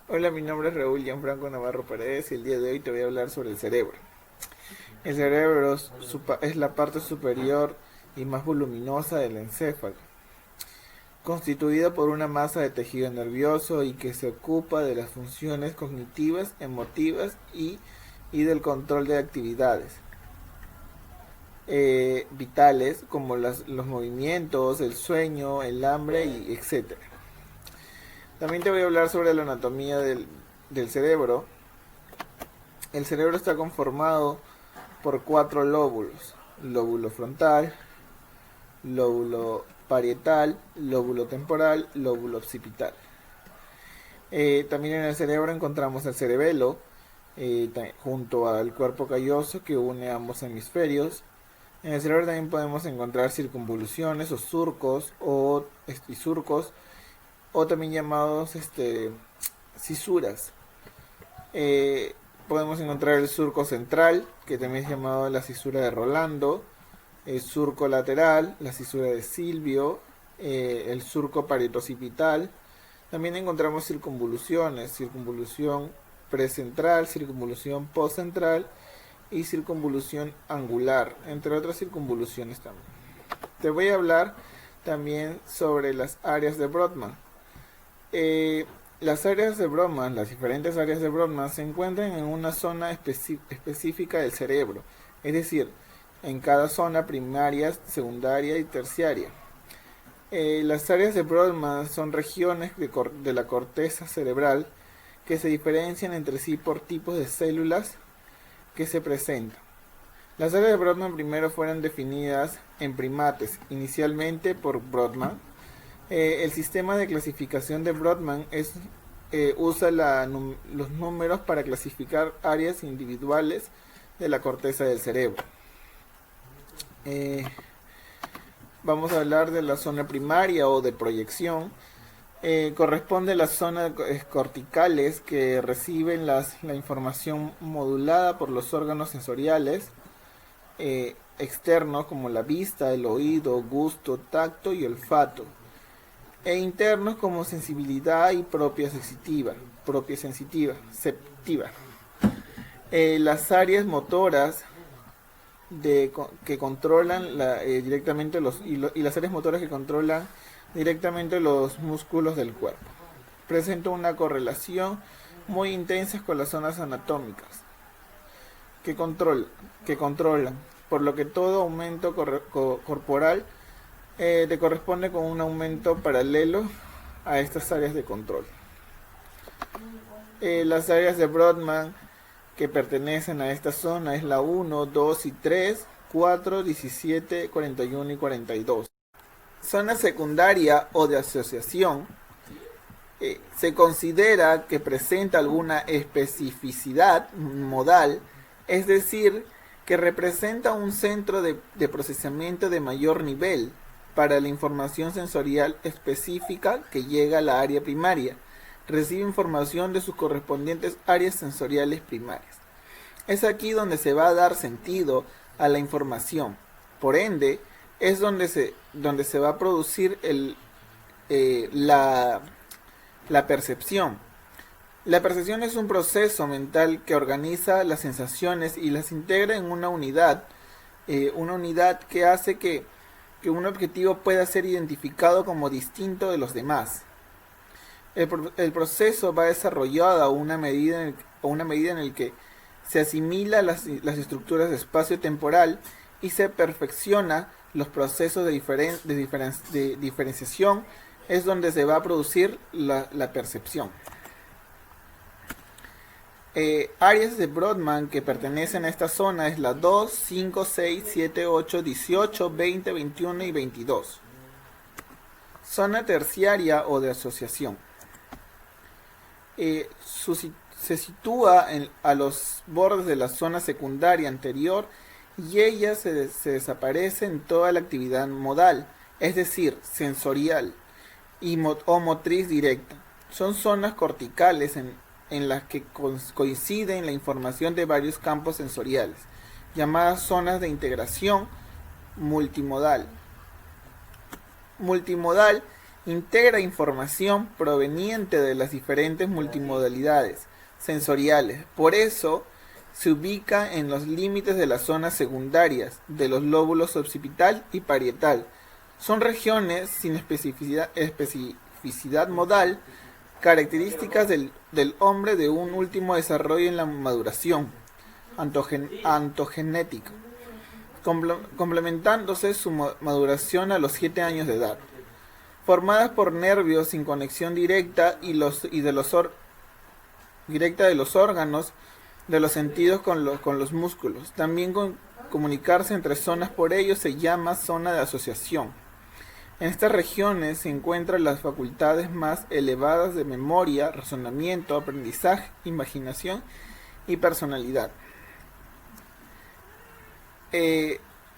Hola, mi nombre es Raúl Gianfranco Navarro Paredes y el día de hoy te voy a hablar sobre el cerebro. El cerebro es la parte superior y más voluminosa del encéfalo, constituida por una masa de tejido nervioso y que se ocupa de las funciones cognitivas, emotivas y del control de actividades vitales como los movimientos, el sueño, el hambre y etcétera. También te voy a hablar sobre la anatomía del cerebro. El cerebro está conformado por cuatro lóbulos: lóbulo frontal, lóbulo parietal, lóbulo temporal, lóbulo occipital. También en el cerebro encontramos el cerebelo, junto al cuerpo calloso que une ambos hemisferios. En el cerebro también podemos encontrar circunvoluciones o surcos o también llamados cisuras. Eh, Podemos encontrar el surco central, que también es llamado la cisura de Rolando, el surco lateral, la cisura de Silvio, el surco parietocipital. También encontramos circunvoluciones: circunvolución precentral, circunvolución postcentral y circunvolución angular, entre otras circunvoluciones también. Te voy a hablar también sobre las áreas de Brodmann. Eh, las diferentes áreas de Brodmann se encuentran en una zona específica del cerebro, es decir, en cada zona primaria, secundaria y terciaria. Las áreas de Brodmann son regiones de la corteza cerebral que se diferencian entre sí por tipos de células que se presentan. Las áreas de Brodmann primero fueron definidas en primates, inicialmente por Brodmann. El sistema de clasificación de Brodmann usa los números para clasificar áreas individuales de la corteza del cerebro. Eh, Vamos a hablar de la zona primaria o de proyección. Corresponde a las zonas corticales que reciben la información modulada por los órganos sensoriales externos como la vista, el oído, gusto, tacto y olfato, e internos como sensibilidad y ceptiva. Las áreas motoras que controlan directamente y las áreas motoras que controlan directamente los músculos del cuerpo. Presenta una correlación muy intensa con las zonas anatómicas que controlan, por lo que todo aumento corporal te corresponde con un aumento paralelo a estas áreas de control. Las áreas de Brodmann que pertenecen a esta zona es la 1, 2 y 3, 4, 17, 41 y 42. Zona secundaria o de asociación se considera que presenta alguna especificidad modal, es decir, que representa un centro de procesamiento de mayor nivel para la información sensorial específica que llega a la área primaria. Recibe información de sus correspondientes áreas sensoriales primarias. Es aquí donde se va a dar sentido a la información. Por ende, es donde se va a producir la percepción. La percepción es un proceso mental que organiza las sensaciones y las integra en una unidad que hace que un objetivo pueda ser identificado como distinto de los demás. El proceso va desarrollado a una medida en el que se asimila las estructuras de espacio-temporal y se perfecciona los procesos de diferenciación. Es donde se va a producir la percepción. Áreas de Brodmann que pertenecen a esta zona es la 2, 5, 6, 7, 8, 18, 20, 21 y 22. Zona terciaria o de asociación. Se sitúa a los bordes de la zona secundaria anterior y ella se desaparece en toda la actividad modal, es decir, sensorial o motriz directa. Son zonas corticales en las que coinciden la información de varios campos sensoriales, llamadas zonas de integración multimodal. Multimodal Integra información proveniente de las diferentes multimodalidades sensoriales. Por eso se ubica en los límites de las zonas secundarias de los lóbulos occipital y parietal. Son regiones sin especificidad modal, características del hombre de un último desarrollo en la maduración antogenética, complementándose su maduración a los 7 años de edad. Formadas por nervios sin conexión directa directa de los órganos de los sentidos con los músculos. También comunicarse entre zonas, por ello se llama zona de asociación. En estas regiones se encuentran las facultades más elevadas de memoria, razonamiento, aprendizaje, imaginación y personalidad.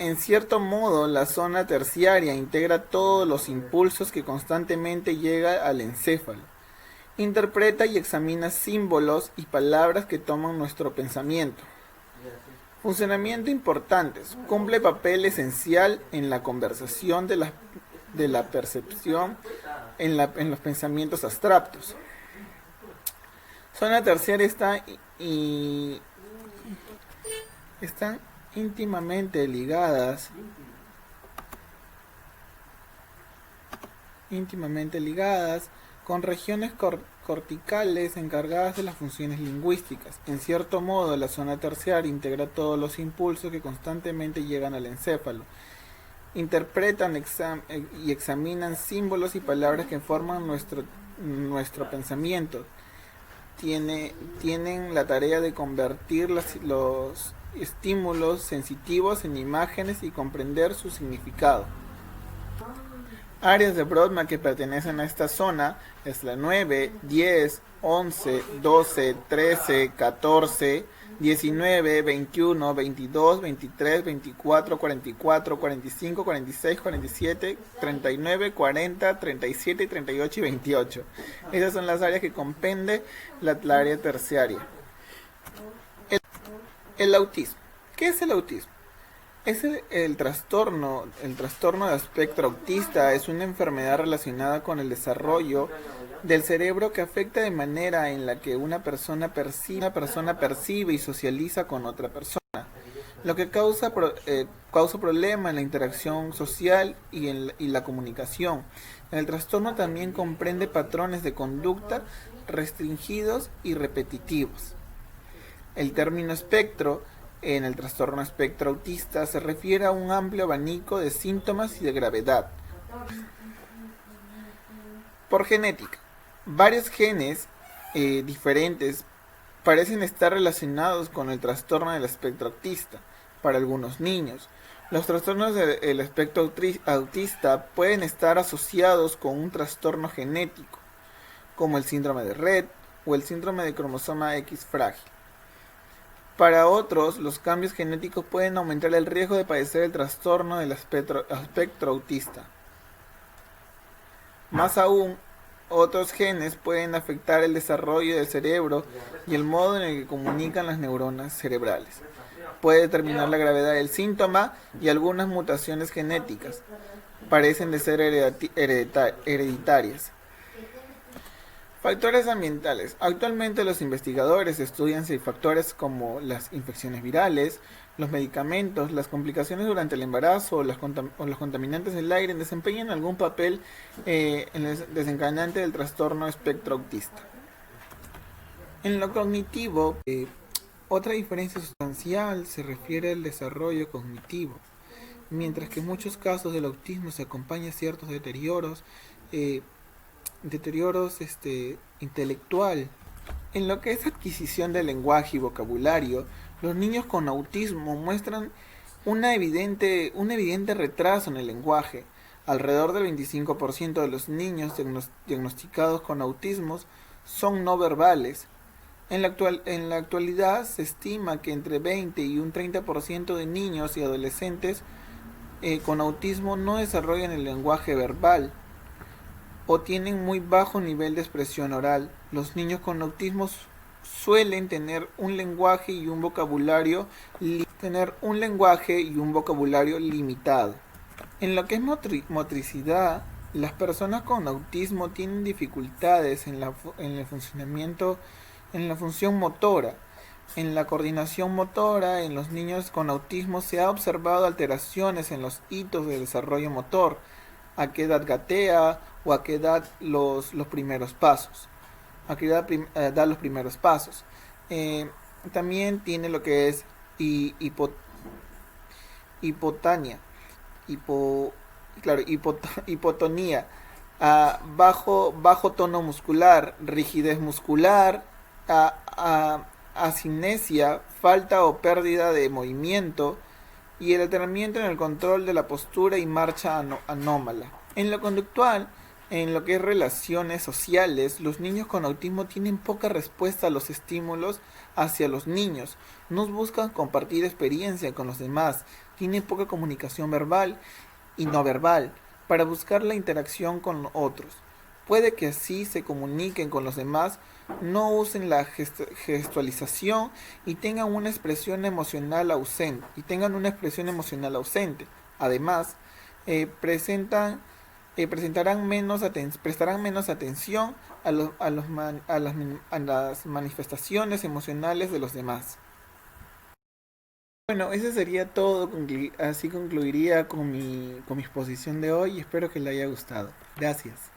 En cierto modo, la zona terciaria integra todos los impulsos que constantemente llegan al encéfalo. Interpreta y examina símbolos y palabras que toman nuestro pensamiento. Funcionamiento importantes. Cumple papel esencial en la conversación de la percepción en los pensamientos abstractos. Zona terciaria están íntimamente ligadas con regiones corticales encargadas de las funciones lingüísticas. En cierto modo, la zona terciaria integra todos los impulsos que constantemente llegan al encéfalo. Interpretan y examinan símbolos y palabras que forman nuestro pensamiento. Tienen la tarea de convertir los estímulos sensitivos en imágenes y comprender su significado. Áreas de Brodmann que pertenecen a esta zona es la 9, 10, 11, 12, 13, 14, 19, 21, 22, 23, 24, 44, 45, 46, 47, 39, 40, 37, 38 y 28. Esas son las áreas que comprende la área terciaria. El autismo. ¿Qué es el autismo? El trastorno de espectro autista es una enfermedad relacionada con el desarrollo del cerebro que afecta de manera en la que una persona percibe y socializa con otra persona, lo que causa problemas en la interacción social y la comunicación. El trastorno también comprende patrones de conducta restringidos y repetitivos. El término espectro en el trastorno espectro autista se refiere a un amplio abanico de síntomas y de gravedad. Por genética, varios genes diferentes parecen estar relacionados con el trastorno del espectro autista. Para algunos niños, los trastornos del espectro autista pueden estar asociados con un trastorno genético, como el síndrome de Rett o el síndrome de cromosoma X frágil. Para otros, los cambios genéticos pueden aumentar el riesgo de padecer el trastorno del espectro autista. Más aún, otros genes pueden afectar el desarrollo del cerebro y el modo en el que comunican las neuronas cerebrales. Puede determinar la gravedad del síntoma y algunas mutaciones genéticas parecen de ser hereditarias. Factores ambientales. Actualmente los investigadores estudian si factores como las infecciones virales, los medicamentos, las complicaciones durante el embarazo o los contaminantes del aire desempeñan algún papel en el desencadenante del trastorno espectro autista. En lo cognitivo, otra diferencia sustancial se refiere al desarrollo cognitivo. Mientras que en muchos casos del autismo se acompaña ciertos deterioros intelectual. En lo que es adquisición de lenguaje y vocabulario, los niños con autismo muestran un evidente retraso en el lenguaje. Alrededor del 25% de los niños diagnosticados con autismo son no verbales. En la actualidad se estima que entre 20 y un 30% de niños y adolescentes con autismo no desarrollan el lenguaje verbal o tienen muy bajo nivel de expresión oral. Los niños con autismo suelen tener un lenguaje y un vocabulario limitado. En lo que es motricidad, Las personas con autismo tienen dificultades en el funcionamiento, en la función motora, en la coordinación motora. En los niños con autismo se ha observado alteraciones en los hitos de desarrollo motor, a qué edad gatea o a qué edad los primeros pasos, a qué edad da los primeros pasos. Eh, También tiene lo que es hipo, hipotania, hipo, claro, hipotonía, bajo tono muscular, rigidez muscular, asinesia, falta o pérdida de movimiento y el alternamiento en el control de la postura y marcha anómala. En lo conductual, en lo que es relaciones sociales, los niños con autismo tienen poca respuesta a los estímulos hacia los niños. No buscan compartir experiencia con los demás. Tienen poca comunicación verbal y no verbal para buscar la interacción con otros. Puede que así se comuniquen con los demás, no usen la gestualización y tengan una expresión emocional ausente. Además, presentan prestarán menos atención a las manifestaciones emocionales de los demás. Bueno, eso sería todo. Así concluiría con mi exposición de hoy y espero que le haya gustado. Gracias.